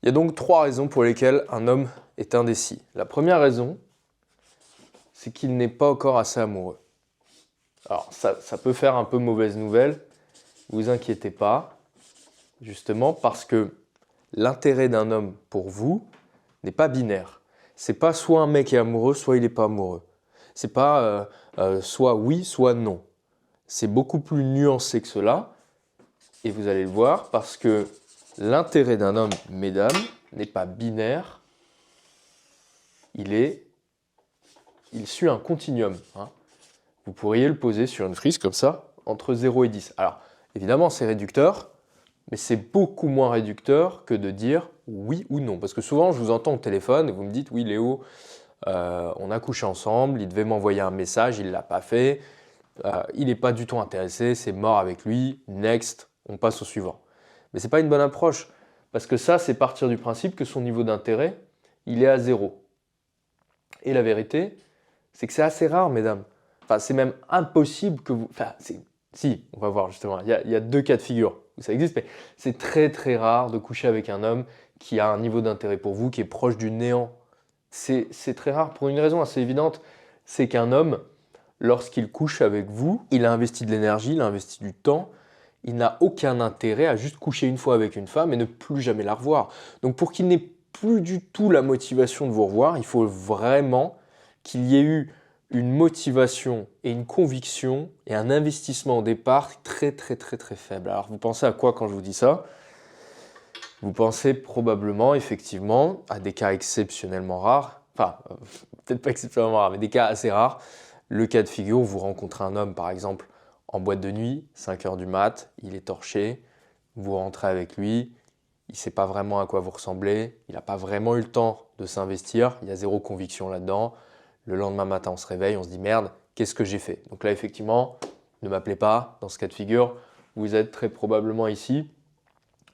Il y a donc 3 raisons pour lesquelles un homme est indécis. La première raison, c'est qu'il n'est pas encore assez amoureux. Alors ça peut faire un peu mauvaise nouvelle, vous inquiétez pas, justement parce que l'intérêt d'un homme pour vous n'est pas binaire. C'est pas soit un mec est amoureux, soit il n'est pas amoureux. C'est pas soit oui, soit non. C'est beaucoup plus nuancé que cela, et vous allez le voir parce que l'intérêt d'un homme, mesdames, n'est pas binaire, il suit un continuum. Vous pourriez le poser sur une frise comme ça, entre 0 et 10. Alors, évidemment, c'est réducteur, mais c'est beaucoup moins réducteur que de dire oui ou non. Parce que souvent, je vous entends au téléphone et vous me dites « Oui, Léo, on a couché ensemble, il devait m'envoyer un message, il ne l'a pas fait, il n'est pas du tout intéressé, c'est mort avec lui, next, on passe au suivant. » Mais ce n'est pas une bonne approche, parce que ça, c'est partir du principe que son niveau d'intérêt, il est à 0. Et la vérité, c'est que c'est assez rare, mesdames. Enfin, c'est même impossible que vous... Enfin, si, on va voir justement. Il y a 2 cas de figure où ça existe, mais c'est très très rare de coucher avec un homme qui a un niveau d'intérêt pour vous qui est proche du néant. C'est très rare pour une raison assez évidente. C'est qu'un homme, lorsqu'il couche avec vous, il a investi de l'énergie, il a investi du temps. Il n'a aucun intérêt à juste coucher une fois avec une femme et ne plus jamais la revoir. Donc pour qu'il n'ait plus du tout la motivation de vous revoir, il faut vraiment qu'il y ait eu une motivation et une conviction et un investissement au départ très faible. Alors vous pensez à quoi quand je vous dis ça? Vous pensez probablement effectivement à des cas exceptionnellement rares, enfin peut-être pas exceptionnellement rares, mais des cas assez rares. Le cas de figure où vous rencontrez un homme par exemple en boîte de nuit, 5 h du mat, il est torché, vous rentrez avec lui, il ne sait pas vraiment à quoi vous ressemblez, il n'a pas vraiment eu le temps de s'investir, il y a 0 conviction là-dedans. Le lendemain matin, on se réveille, on se dit « Merde, qu'est-ce que j'ai fait ?» Donc là, effectivement, ne m'appelez pas dans ce cas de figure. Vous êtes très probablement ici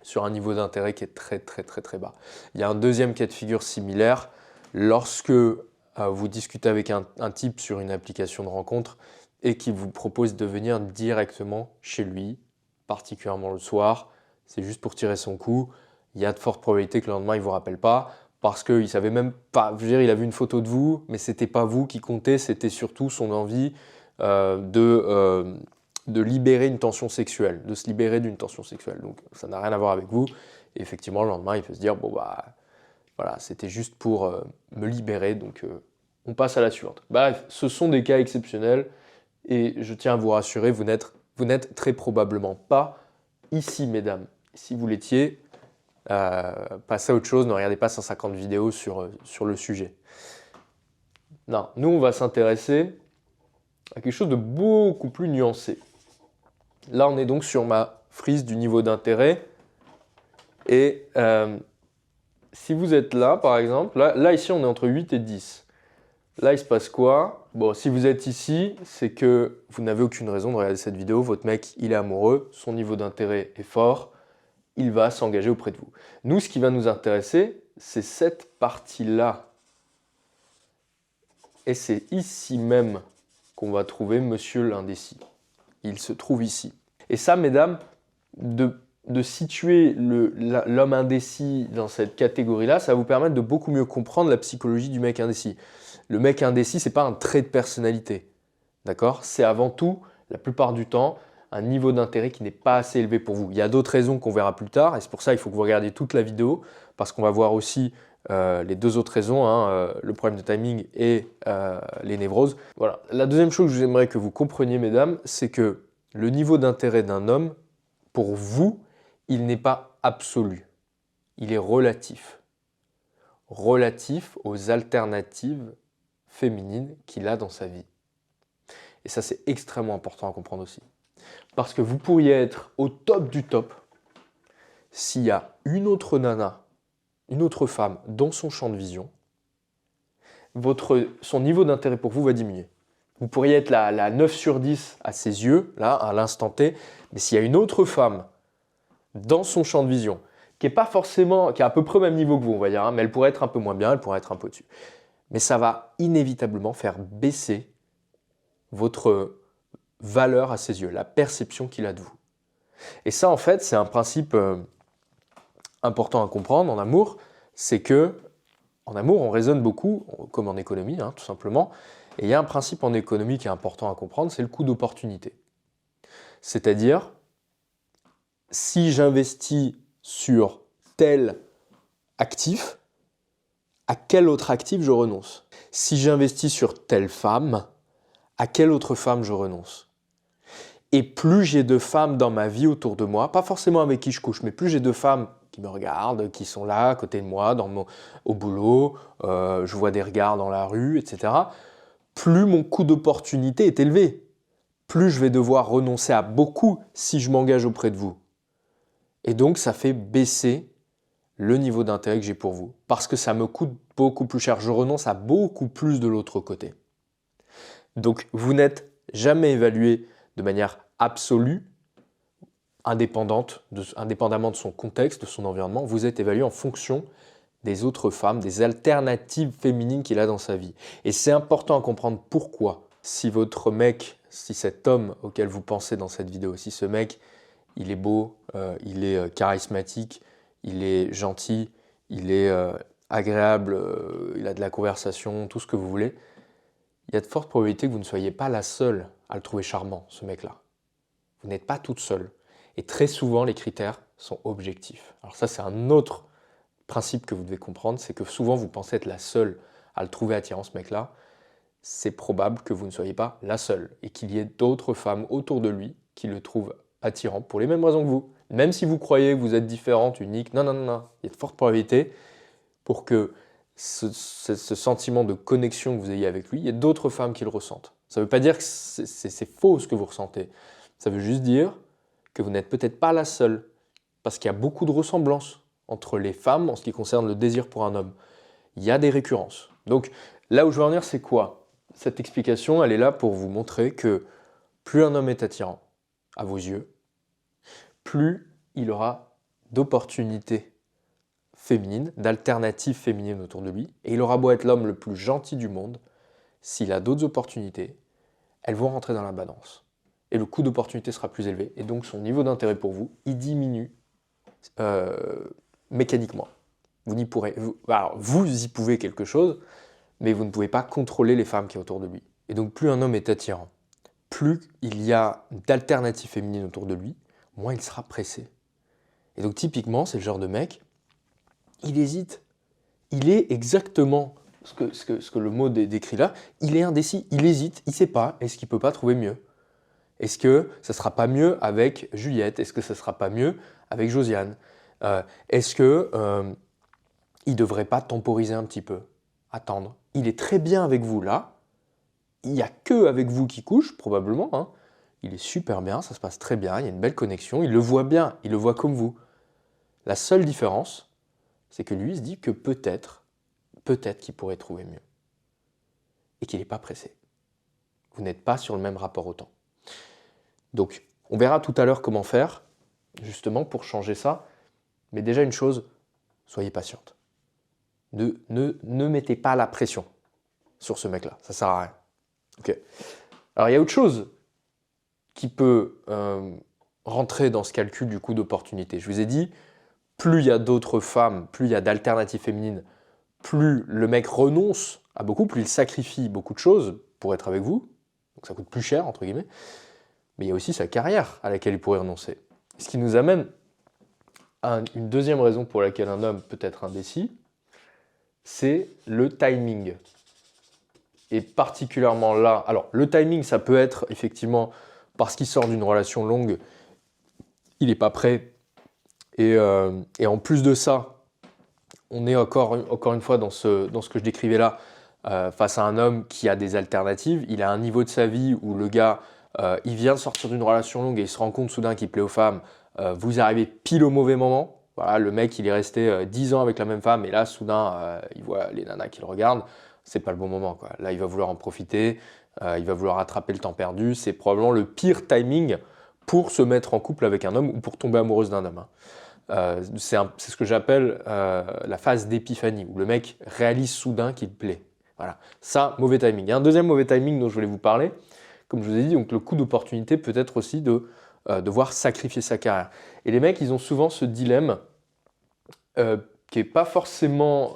sur un niveau d'intérêt qui est très bas. Il y a un deuxième cas de figure similaire. Lorsque vous discutez avec un type sur une application de rencontre et qu'il vous propose de venir directement chez lui, particulièrement le soir, c'est juste pour tirer son coup, il y a de fortes probabilités que le lendemain, il ne vous rappelle pas. Parce qu'il ne savait même pas, je veux dire, il a vu une photo de vous, mais ce n'était pas vous qui comptait, c'était surtout son envie de libérer une tension sexuelle, de se libérer d'une tension sexuelle. Donc ça n'a rien à voir avec vous. Et effectivement, le lendemain, il peut se dire, bon bah voilà, c'était juste pour me libérer, donc on passe à la suivante. Bref, ce sont des cas exceptionnels et je tiens à vous rassurer, vous n'êtes très probablement pas ici, mesdames. Si vous l'étiez, passez à autre chose, ne regardez pas 150 vidéos sur le sujet. Non, nous on va s'intéresser à quelque chose de beaucoup plus nuancé. Là on est donc sur ma frise du niveau d'intérêt et si vous êtes là par exemple, là ici on est entre 8 et 10. Là il se passe quoi? Bon, si vous êtes ici, c'est que vous n'avez aucune raison de regarder cette vidéo, votre mec il est amoureux, son niveau d'intérêt est fort, il va s'engager auprès de vous. Nous, ce qui va nous intéresser, c'est cette partie-là. Et c'est ici même qu'on va trouver Monsieur l'indécis. Il se trouve ici. Et ça, mesdames, de situer l'homme indécis dans cette catégorie-là, ça va vous permettre de beaucoup mieux comprendre la psychologie du mec indécis. Le mec indécis, ce n'est pas un trait de personnalité. D'accord? C'est avant tout, la plupart du temps, un niveau d'intérêt qui n'est pas assez élevé pour vous. Il y a d'autres raisons qu'on verra plus tard et c'est pour ça qu'il faut que vous regardiez toute la vidéo parce qu'on va voir aussi les 2 autres raisons, le problème de timing et les névroses. Voilà. La deuxième chose que j'aimerais que vous compreniez, mesdames, c'est que le niveau d'intérêt d'un homme, pour vous, il n'est pas absolu. Il est relatif. Relatif aux alternatives féminines qu'il a dans sa vie. Et ça, c'est extrêmement important à comprendre aussi. Parce que vous pourriez être au top du top s'il y a une autre nana, une autre femme dans son champ de vision, son niveau d'intérêt pour vous va diminuer. Vous pourriez être la 9 sur 10 à ses yeux, là, à l'instant T, mais s'il y a une autre femme dans son champ de vision, qui est à peu près au même niveau que vous, on va dire, mais elle pourrait être un peu moins bien, elle pourrait être un peu au-dessus. Mais ça va inévitablement faire baisser votre valeur à ses yeux, la perception qu'il a de vous. Et ça, en fait, c'est un principe important à comprendre en amour, c'est que en amour, on raisonne beaucoup, comme en économie, hein, tout simplement. Et il y a un principe en économie qui est important à comprendre, c'est le coût d'opportunité. C'est-à-dire, si j'investis sur tel actif, à quel autre actif je renonce? Si j'investis sur telle femme, à quelle autre femme je renonce? Et plus j'ai de femmes dans ma vie autour de moi, pas forcément avec qui je couche, mais plus j'ai de femmes qui me regardent, qui sont là à côté de moi, au boulot, je vois des regards dans la rue, etc., plus mon coût d'opportunité est élevé. Plus je vais devoir renoncer à beaucoup si je m'engage auprès de vous. Et donc, ça fait baisser le niveau d'intérêt que j'ai pour vous. Parce que ça me coûte beaucoup plus cher. Je renonce à beaucoup plus de l'autre côté. Donc, vous n'êtes jamais évalué de manière absolue, indépendamment de son contexte, de son environnement. Vous êtes évalué en fonction des autres femmes, des alternatives féminines qu'il a dans sa vie. Et c'est important à comprendre pourquoi. Si votre mec, si cet homme auquel vous pensez dans cette vidéo, si ce mec, il est beau, il est charismatique, il est gentil, il est agréable, il a de la conversation, tout ce que vous voulez, il y a de fortes probabilités que vous ne soyez pas la seule à le trouver charmant, ce mec-là. Vous n'êtes pas toute seule. Et très souvent, les critères sont objectifs. Alors ça, c'est un autre principe que vous devez comprendre, c'est que souvent, vous pensez être la seule à le trouver attirant, ce mec-là. C'est probable que vous ne soyez pas la seule et qu'il y ait d'autres femmes autour de lui qui le trouvent attirant pour les mêmes raisons que vous. Même si vous croyez que vous êtes différente, unique, non, non, non, non. Il y a de fortes probabilités pour que ce sentiment de connexion que vous ayez avec lui, il y ait d'autres femmes qui le ressentent. Ça ne veut pas dire que c'est faux ce que vous ressentez. Ça veut juste dire que vous n'êtes peut-être pas la seule, parce qu'il y a beaucoup de ressemblances entre les femmes en ce qui concerne le désir pour un homme. Il y a des récurrences. Donc là où je veux en venir, c'est quoi? Cette explication, elle est là pour vous montrer que plus un homme est attirant à vos yeux, plus il aura d'opportunités féminines, d'alternatives féminines autour de lui, et il aura beau être l'homme le plus gentil du monde, s'il a d'autres opportunités, elles vont rentrer dans la balance. Et le coût d'opportunité sera plus élevé, et donc son niveau d'intérêt pour vous, il diminue mécaniquement. Vous y pouvez quelque chose, mais vous ne pouvez pas contrôler les femmes qui sont autour de lui. Et donc plus un homme est attirant, plus il y a d'alternatives féminines autour de lui, moins il sera pressé. Et donc typiquement, c'est le genre de mec, il hésite. Il est exactement ce que le mot décrit là, il est indécis, il hésite, il ne sait pas, est-ce qu'il ne peut pas trouver mieux? Est-ce que ça ne sera pas mieux avec Juliette? Est-ce que ça ne sera pas mieux avec Josiane? Est-ce que il ne devrait pas temporiser un petit peu? Attendre. Il est très bien avec vous là. Il n'y a que avec vous qui couche, probablement. Hein. Il est super bien, ça se passe très bien, il y a une belle connexion. Il le voit bien, il le voit comme vous. La seule différence, c'est que lui il se dit que peut-être qu'il pourrait trouver mieux. Et qu'il n'est pas pressé. Vous n'êtes pas sur le même rapport au temps. Donc, on verra tout à l'heure comment faire, justement, pour changer ça. Mais déjà une chose, soyez patiente. Ne mettez pas la pression sur ce mec-là, ça ne sert à rien. Okay. Alors, il y a autre chose qui peut rentrer dans ce calcul du coût d'opportunité. Je vous ai dit, plus il y a d'autres femmes, plus il y a d'alternatives féminines, plus le mec renonce à beaucoup, plus il sacrifie beaucoup de choses pour être avec vous, donc ça coûte plus cher, entre guillemets, mais il y a aussi sa carrière à laquelle il pourrait renoncer. Ce qui nous amène à une deuxième raison pour laquelle un homme peut être indécis, c'est le timing. Et particulièrement là, alors le timing, ça peut être effectivement parce qu'il sort d'une relation longue, il n'est pas prêt, et en plus de ça, on est encore une fois dans ce que je décrivais là, face à un homme qui a des alternatives, il a un niveau de sa vie où le gars, il vient de sortir d'une relation longue et il se rend compte soudain qu'il plaît aux femmes, vous arrivez pile au mauvais moment, voilà, le mec il est resté 10 ans avec la même femme et là soudain il voit les nanas qui le regardent, c'est pas le bon moment, quoi. Là il va vouloir en profiter, il va vouloir rattraper le temps perdu, c'est probablement le pire timing pour se mettre en couple avec un homme ou pour tomber amoureuse d'un homme. Hein. C'est ce que j'appelle la phase d'épiphanie, où le mec réalise soudain qu'il plaît. Voilà. Ça, mauvais timing. Il y a un deuxième mauvais timing dont je voulais vous parler. Comme je vous ai dit, donc, le coût d'opportunité peut être aussi de devoir sacrifier sa carrière. Et les mecs, ils ont souvent ce dilemme qui n'est pas forcément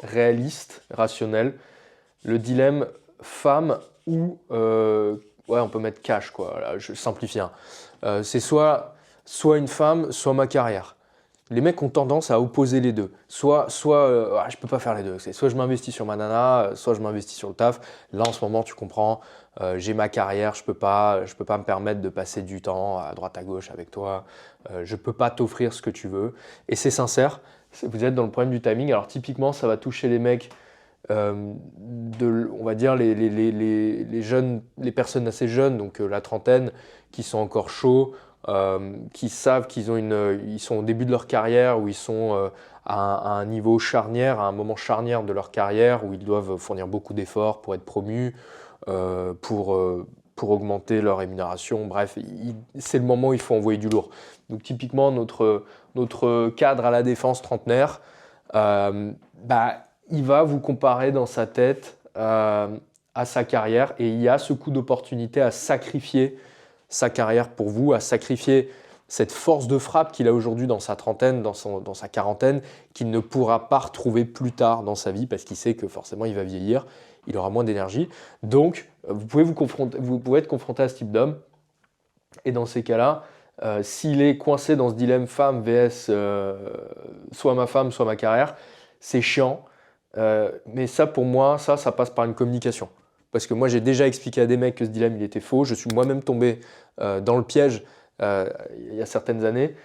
réaliste, rationnel. Le dilemme femme ou... ouais, on peut mettre cash, quoi. Là, je simplifie. Hein. C'est soit une femme, soit ma carrière. Les mecs ont tendance à opposer les deux. Soit je peux pas faire les deux. C'est soit je m'investis sur ma nana, soit je m'investis sur le taf. Là, en ce moment, tu comprends, j'ai ma carrière, je peux pas me permettre de passer du temps à droite à gauche avec toi. Je peux pas t'offrir ce que tu veux. Et c'est sincère, vous êtes dans le problème du timing. Alors typiquement, ça va toucher les mecs, on va dire les jeunes, les personnes assez jeunes, donc la trentaine, qui sont encore chauds. Qui savent ils sont au début de leur carrière, où ils sont à un niveau charnière, à un moment charnière de leur carrière, où ils doivent fournir beaucoup d'efforts pour être promus, pour augmenter leur rémunération. Bref, c'est le moment où il faut envoyer du lourd. Donc typiquement, notre cadre à la défense trentenaire, il va vous comparer dans sa tête à sa carrière, et il y a ce coup d'opportunité à sacrifier sa carrière pour vous, à sacrifier cette force de frappe qu'il a aujourd'hui dans sa trentaine, dans sa quarantaine, qu'il ne pourra pas retrouver plus tard dans sa vie, parce qu'il sait que forcément il va vieillir, il aura moins d'énergie. Donc vous pouvez être confronté à ce type d'homme, et dans ces cas-là, s'il est coincé dans ce dilemme femme vs soit ma femme, soit ma carrière, c'est chiant, mais ça pour moi, ça passe par une communication. Parce que moi, j'ai déjà expliqué à des mecs que ce dilemme, il était faux. Je suis moi-même tombé dans le piège il y a certaines années,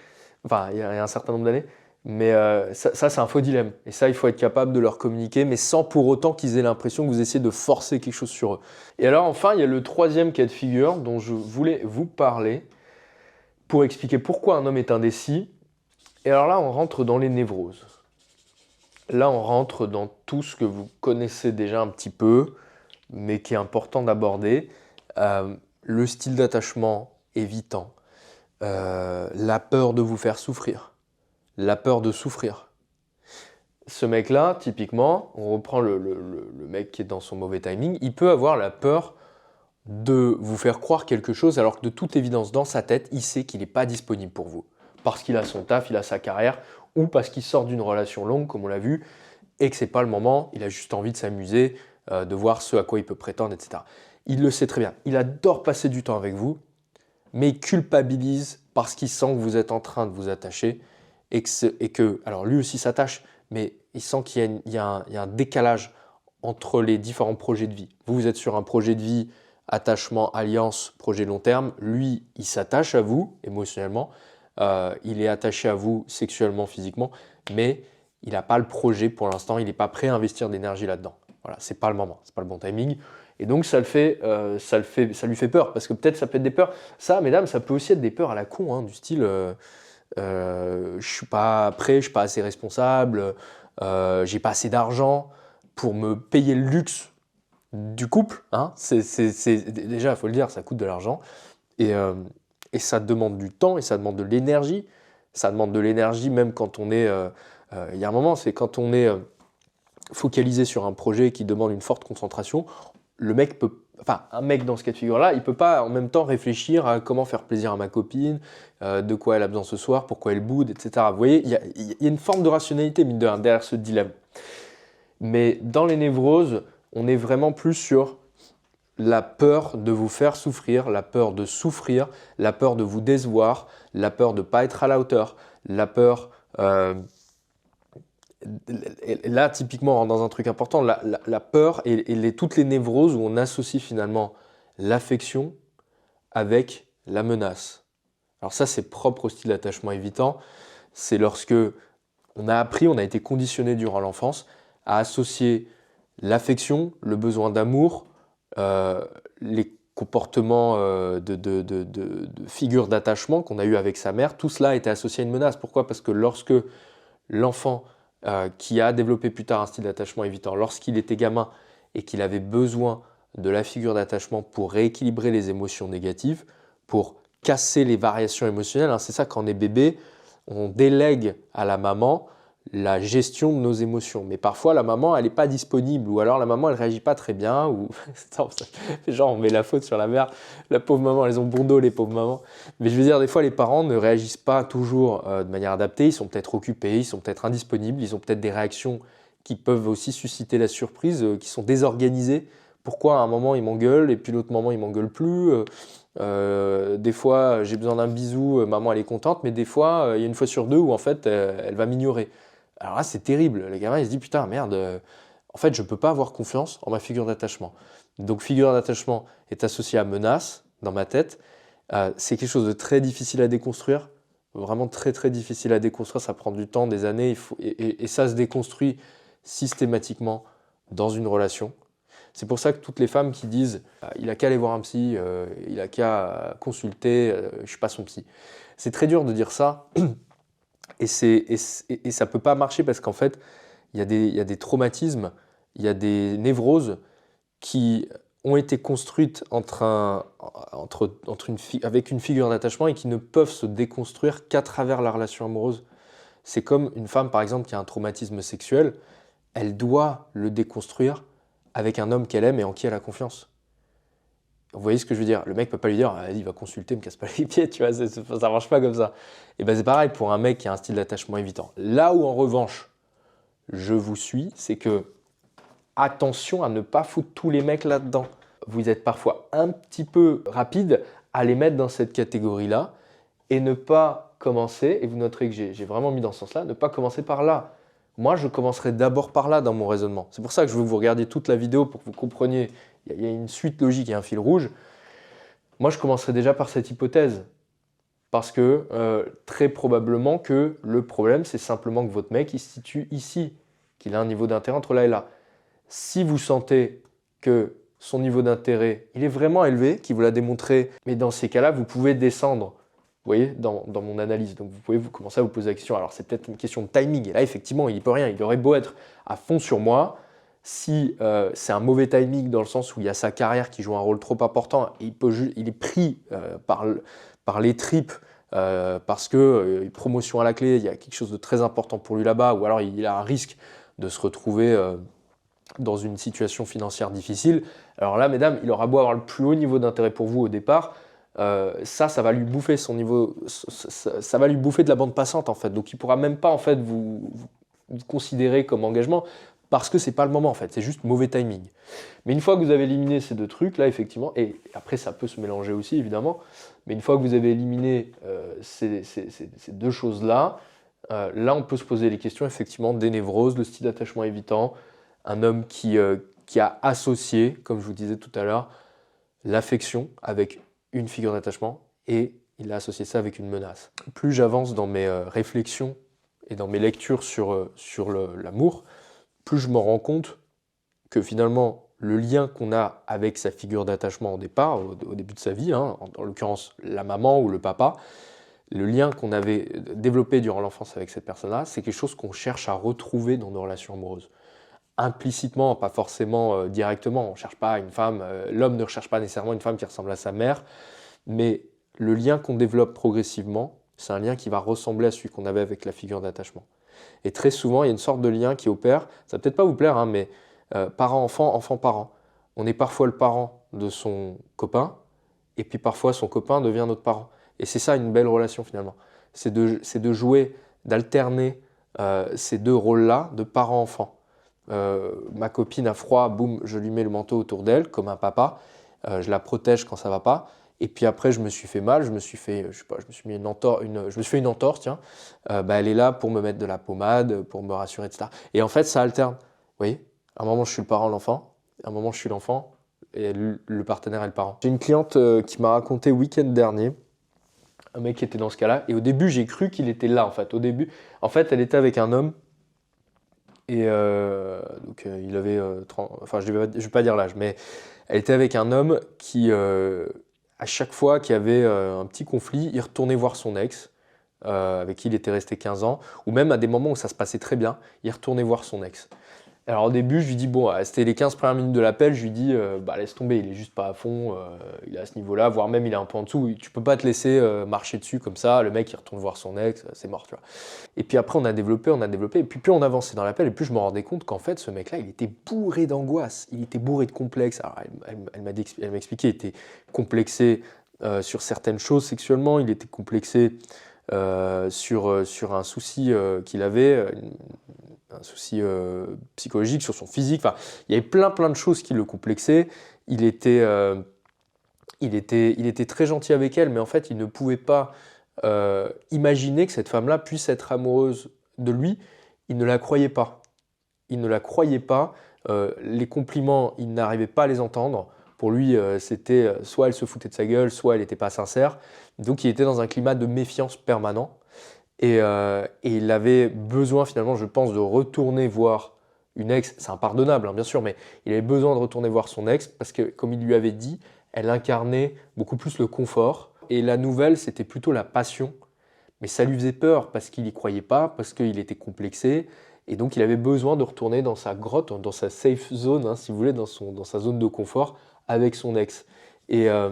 enfin, il y a un certain nombre d'années. Mais ça, c'est un faux dilemme. Et ça, il faut être capable de leur communiquer, mais sans pour autant qu'ils aient l'impression que vous essayez de forcer quelque chose sur eux. Et alors, enfin, il y a le troisième cas de figure dont je voulais vous parler pour expliquer pourquoi un homme est indécis. Et alors là, on rentre dans les névroses. Là, on rentre dans tout ce que vous connaissez déjà un petit peu, mais qui est important d'aborder, le style d'attachement évitant, la peur de vous faire souffrir, la peur de souffrir. Ce mec-là, typiquement, on reprend le mec qui est dans son mauvais timing, il peut avoir la peur de vous faire croire quelque chose, alors que de toute évidence, dans sa tête, il sait qu'il n'est pas disponible pour vous. Parce qu'il a son taf, il a sa carrière, ou parce qu'il sort d'une relation longue, comme on l'a vu, et que ce n'est pas le moment, il a juste envie de s'amuser, de voir ce à quoi il peut prétendre, etc. Il le sait très bien. Il adore passer du temps avec vous, mais il culpabilise parce qu'il sent que vous êtes en train de vous attacher et que alors lui aussi s'attache, mais il sent qu'il y a un décalage entre les différents projets de vie. Vous êtes sur un projet de vie, attachement, alliance, projet long terme. Lui, il s'attache à vous émotionnellement, il est attaché à vous sexuellement, physiquement, mais il n'a pas le projet pour l'instant, il n'est pas prêt à investir d'énergie là-dedans. Voilà, c'est pas le moment, c'est pas le bon timing. Et donc ça lui fait peur, parce que peut-être ça peut être des peurs. Ça, mesdames, ça peut aussi être des peurs à la con, hein, du style je suis pas prêt, je suis pas assez responsable, j'ai pas assez d'argent pour me payer le luxe du couple. Hein. Déjà, il faut le dire, ça coûte de l'argent. Et ça demande du temps et ça demande de l'énergie. Ça demande de l'énergie même quand on est... il y a un moment, c'est quand on est focalisé sur un projet qui demande une forte concentration, le mec peut... Enfin, un mec dans ce cas de figure-là, il ne peut pas en même temps réfléchir à comment faire plaisir à ma copine, de quoi elle a besoin ce soir, pourquoi elle boude, etc. Vous voyez, il y a une forme de rationalité, mine de rien, derrière ce dilemme. Mais dans les névroses, on est vraiment plus sur la peur de vous faire souffrir, la peur de souffrir, la peur de vous décevoir, la peur de ne pas être à la hauteur, la peur... là, typiquement, on rentre dans un truc important, la peur et toutes les névroses où on associe finalement l'affection avec la menace. Alors ça, c'est propre au style d'attachement évitant. C'est lorsque on a été conditionné durant l'enfance à associer l'affection, le besoin d'amour, les comportements de figure d'attachement qu'on a eu avec sa mère, tout cela a été associé à une menace. Pourquoi ? Parce que lorsque l'enfant qui a développé plus tard un style d'attachement évitant, lorsqu'il était gamin et qu'il avait besoin de la figure d'attachement pour rééquilibrer les émotions négatives, pour casser les variations émotionnelles, hein, c'est ça, quand on est bébé, on délègue à la maman la gestion de nos émotions. Mais parfois, la maman, elle n'est pas disponible, ou alors la maman, elle réagit pas très bien, ou genre on met la faute sur la mère, la pauvre maman, elles ont bon dos, les pauvres mamans. Mais je veux dire, des fois, les parents ne réagissent pas toujours de manière adaptée, ils sont peut-être occupés, ils sont peut-être indisponibles, ils ont peut-être des réactions qui peuvent aussi susciter la surprise, qui sont désorganisées. Pourquoi à un moment, il m'engueule, et puis l'autre moment, il m'engueule plus des fois, j'ai besoin d'un bisou, maman, elle est contente, mais des fois, il y a une fois sur deux où en fait, elle va m'ignorer. Alors là, c'est terrible. Le gamin, il se dit, putain, merde, en fait, je ne peux pas avoir confiance en ma figure d'attachement. Donc, figure d'attachement est associée à menace dans ma tête. C'est quelque chose de très difficile à déconstruire, vraiment très, très difficile à déconstruire. Ça prend du temps, des années, et ça se déconstruit systématiquement dans une relation. C'est pour ça que toutes les femmes qui disent il a qu'à aller voir un psy, il a qu'à consulter, je ne suis pas son psy. C'est très dur de dire ça et ça ne peut pas marcher parce qu'en fait, il y a des traumatismes, il y a des névroses qui ont été construites avec une figure d'attachement et qui ne peuvent se déconstruire qu'à travers la relation amoureuse. C'est comme une femme, par exemple, qui a un traumatisme sexuel, elle doit le déconstruire avec un homme qu'elle aime et en qui elle a confiance. Vous voyez ce que je veux dire? Le mec ne peut pas lui dire « il va consulter, me casse pas les pieds », tu vois, ça ne marche pas comme ça. Et ben c'est pareil pour un mec qui a un style d'attachement évitant. Là où en revanche, je vous suis, c'est que attention à ne pas foutre tous les mecs là-dedans. Vous êtes parfois un petit peu rapide à les mettre dans cette catégorie-là et ne pas commencer, et vous noterez que j'ai vraiment mis dans ce sens-là, ne pas commencer par là. Moi, je commencerai d'abord par là dans mon raisonnement. C'est pour ça que je veux que vous regardiez toute la vidéo pour que vous compreniez. Il y a une suite logique et un fil rouge. Moi, je commencerai déjà par cette hypothèse. Parce que très probablement que le problème, c'est simplement que votre mec, il se situe ici, qu'il a un niveau d'intérêt entre là et là. Si vous sentez que son niveau d'intérêt, il est vraiment élevé, qu'il vous l'a démontré, mais dans ces cas-là, vous pouvez descendre. Vous voyez, dans mon analyse. Donc vous pouvez commencer à vous poser la question. Alors c'est peut-être une question de timing. Et là, effectivement, il n'y peut rien. Il aurait beau être à fond sur moi. Si c'est un mauvais timing dans le sens où il y a sa carrière qui joue un rôle trop important, il est pris par les tripes parce que promotion à la clé, il y a quelque chose de très important pour lui là-bas, ou alors il a un risque de se retrouver dans une situation financière difficile. Alors là, mesdames, il aura beau avoir le plus haut niveau d'intérêt pour vous au départ, ça va lui bouffer son niveau, ça va lui bouffer de la bande passante en fait. Donc il pourra même pas en fait vous considérer comme engagement parce que c'est pas le moment en fait. C'est juste mauvais timing. Mais une fois que vous avez éliminé ces deux trucs là, effectivement, et après ça peut se mélanger aussi évidemment, mais une fois que vous avez éliminé ces deux choses là, là on peut se poser les questions effectivement des névroses, le style d'attachement évitant, un homme qui a associé, comme je vous disais tout à l'heure, l'affection avec une figure d'attachement et il a associé ça avec une menace. Plus j'avance dans mes réflexions et dans mes lectures sur l'amour, plus je me rends compte que finalement le lien qu'on a avec sa figure d'attachement au départ, au début de sa vie, hein, en l'occurrence la maman ou le papa, le lien qu'on avait développé durant l'enfance avec cette personne-là, c'est quelque chose qu'on cherche à retrouver dans nos relations amoureuses. Implicitement, pas forcément directement. On cherche pas une femme, l'homme ne recherche pas nécessairement une femme qui ressemble à sa mère, mais le lien qu'on développe progressivement, c'est un lien qui va ressembler à celui qu'on avait avec la figure d'attachement. Et très souvent, il y a une sorte de lien qui opère, ça va peut-être pas vous plaire, hein, mais parent-enfant, enfant-parent. On est parfois le parent de son copain, et puis parfois son copain devient notre parent. Et c'est ça une belle relation finalement. C'est de jouer, d'alterner ces deux rôles-là de parent-enfant. Ma copine a froid, boum, je lui mets le manteau autour d'elle comme un papa, je la protège quand ça va pas. Et puis après, je me suis fait mal, je me suis fait une entorse, tiens. Elle est là pour me mettre de la pommade, pour me rassurer, etc. Et en fait, ça alterne. Vous voyez, à un moment, je suis le parent, l'enfant. À un moment, je suis l'enfant. Et le partenaire est le parent. J'ai une cliente qui m'a raconté le week-end dernier, un mec qui était dans ce cas-là. Et au début, j'ai cru qu'il était là, en fait. Au début, en fait, elle était avec un homme. Et donc, il avait 30... Enfin, je vais pas dire l'âge, mais elle était avec un homme qui... à chaque fois qu'il y avait un petit conflit, il retournait voir son ex, avec qui il était resté 15 ans, ou même à des moments où ça se passait très bien, il retournait voir son ex. Alors au début, je lui dis, bon, c'était les 15 premières minutes de l'appel, je lui dis, bah laisse tomber, il est juste pas à fond, il est à ce niveau-là, voire même il est un peu en dessous, tu peux pas te laisser marcher dessus comme ça, le mec il retourne voir son ex, c'est mort, tu vois. Et puis après on a développé, et puis plus on avançait dans l'appel, et plus je me rendais compte qu'en fait ce mec-là, il était bourré d'angoisse, il était bourré de complexes. Alors elle m'a expliqué, il était complexé sur certaines choses sexuellement, il était complexé sur un souci qu'il avait, un souci psychologique, sur son physique. Enfin, il y avait plein de choses qui le complexaient. Il était, il était très gentil avec elle, mais en fait, il ne pouvait pas imaginer que cette femme-là puisse être amoureuse de lui. Il ne la croyait pas. Il ne la croyait pas. Les compliments, il n'arrivait pas à les entendre. Pour lui, c'était soit elle se foutait de sa gueule, soit elle n'était pas sincère. Donc, il était dans un climat de méfiance permanent. Et il avait besoin finalement, je pense, de retourner voir une ex. C'est impardonnable, hein, bien sûr, mais il avait besoin de retourner voir son ex parce que, comme il lui avait dit, elle incarnait beaucoup plus le confort. Et la nouvelle, c'était plutôt la passion. Mais ça lui faisait peur parce qu'il n'y croyait pas, parce qu'il était complexé. Et donc, il avait besoin de retourner dans sa grotte, dans sa safe zone, hein, si vous voulez, dans sa zone de confort avec son ex. Et, euh,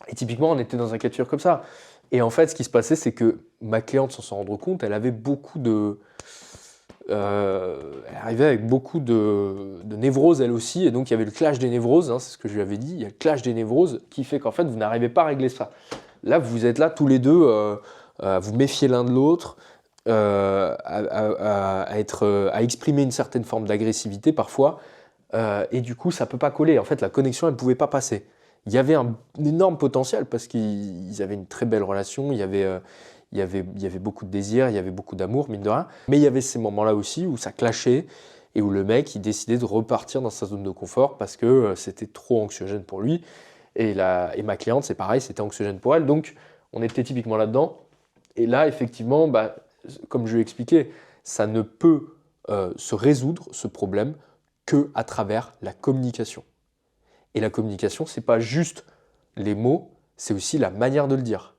et typiquement, on était dans un cas de figure comme ça. Et en fait, ce qui se passait, c'est que ma cliente, sans s'en rendre compte, elle avait beaucoup de... elle arrivait avec beaucoup de névroses, elle aussi. Et donc, il y avait le clash des névroses, hein, c'est ce que je lui avais dit. Il y a le clash des névroses qui fait qu'en fait, vous n'arrivez pas à régler ça. Là, vous êtes là tous les deux, à vous méfier l'un de l'autre, à exprimer une certaine forme d'agressivité parfois. Et du coup, ça ne peut pas coller. En fait, la connexion, elle ne pouvait pas passer. Il y avait un énorme potentiel parce qu'ils avaient une très belle relation, il y avait beaucoup de désir, il y avait beaucoup d'amour, mine de rien. Mais il y avait ces moments-là aussi où ça clashait et où le mec, il décidait de repartir dans sa zone de confort parce que c'était trop anxiogène pour lui. Et ma cliente, c'est pareil, c'était anxiogène pour elle. Donc, on était typiquement là-dedans. Et là, effectivement, bah, comme je l'ai expliqué, ça ne peut se résoudre, ce problème, que à travers la communication. Et la communication, c'est pas juste les mots, c'est aussi la manière de le dire.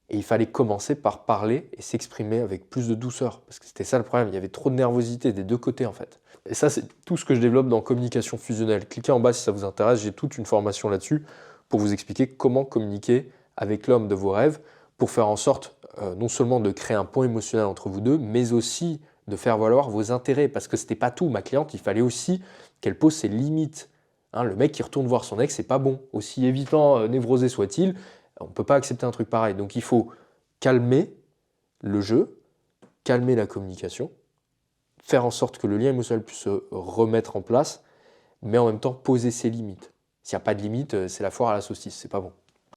Et il fallait commencer par parler et s'exprimer avec plus de douceur. Parce que c'était ça le problème, il y avait trop de nervosité des deux côtés en fait. Et ça, c'est tout ce que je développe dans communication fusionnelle. Cliquez en bas si ça vous intéresse, j'ai toute une formation là-dessus pour vous expliquer comment communiquer avec l'homme de vos rêves pour faire en sorte non seulement de créer un pont émotionnel entre vous deux, mais aussi de faire valoir vos intérêts. Parce que c'était pas tout, ma cliente, il fallait aussi qu'elle pose ses limites. Hein, le mec qui retourne voir son ex, c'est pas bon. Aussi évitant, névrosé soit-il, on ne peut pas accepter un truc pareil. Donc il faut calmer le jeu, calmer la communication, faire en sorte que le lien émotionnel puisse se remettre en place, mais en même temps poser ses limites. S'il n'y a pas de limite, c'est la foire à la saucisse, c'est pas bon.